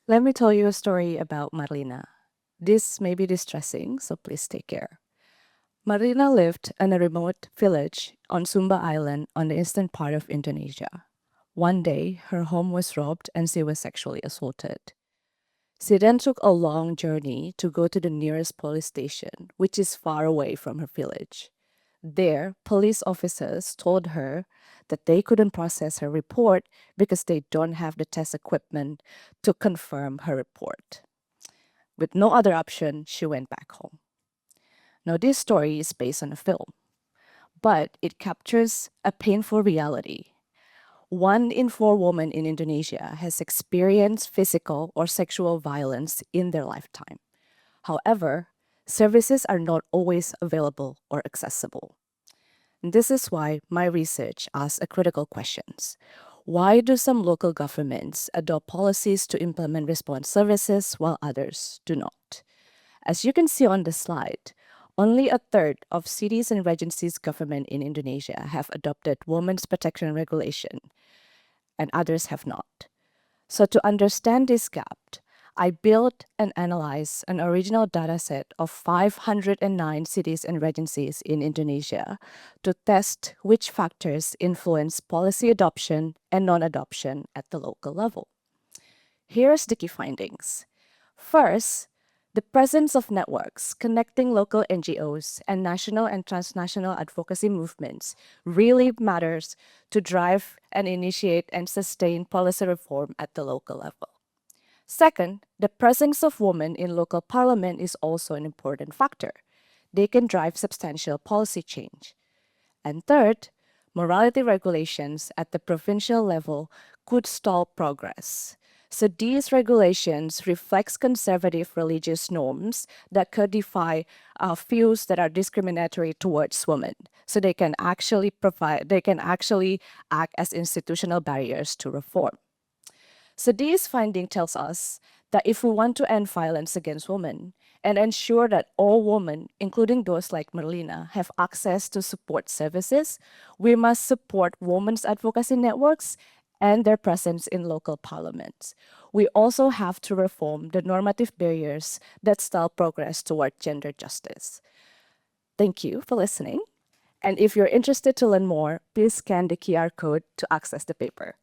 Let me tell you a story about Marlina. This may be distressing, so please take care. Marlina lived in a remote village on Sumba Island on the eastern part of Indonesia. One day, her home was robbed and she was sexually assaulted. She then took a long journey to go to the nearest police station, which is far away from her village. There, police officers told her that they couldn't process her report because they don't have the test equipment to confirm her report. With no other option, she went back home. Now, this story is based on a film, but it captures a painful reality. 1 in 4 women in Indonesia has experienced physical or sexual violence in their lifetime. However, services are not always available or accessible. This is why my research asks a critical questions. Why do some local governments adopt policies to implement response services while others do not? As you can see on the slide, only a third of cities and regencies government in Indonesia have adopted women's protection regulation, and others have not. So to understand this gap, I built and analyzed an original dataset of 509 cities and regencies in Indonesia to test which factors influence policy adoption and non-adoption at the local level. Here's the key findings. First, the presence of networks connecting local NGOs and national and transnational advocacy movements really matters to drive and initiate and sustain policy reform at the local level. Second, the presence of women in local parliament is also an important factor. They can drive substantial policy change. And third, morality regulations at the provincial level could stall progress. So these regulations reflects conservative religious norms that codify views that are discriminatory towards women. So they can actually act as institutional barriers to reform. So this finding tells us that if we want to end violence against women and ensure that all women, including those like Merlina, have access to support services, we must support women's advocacy networks and their presence in local parliaments. We also have to reform the normative barriers that stall progress toward gender justice. Thank you for listening. And if you're interested to learn more, please scan the QR code to access the paper.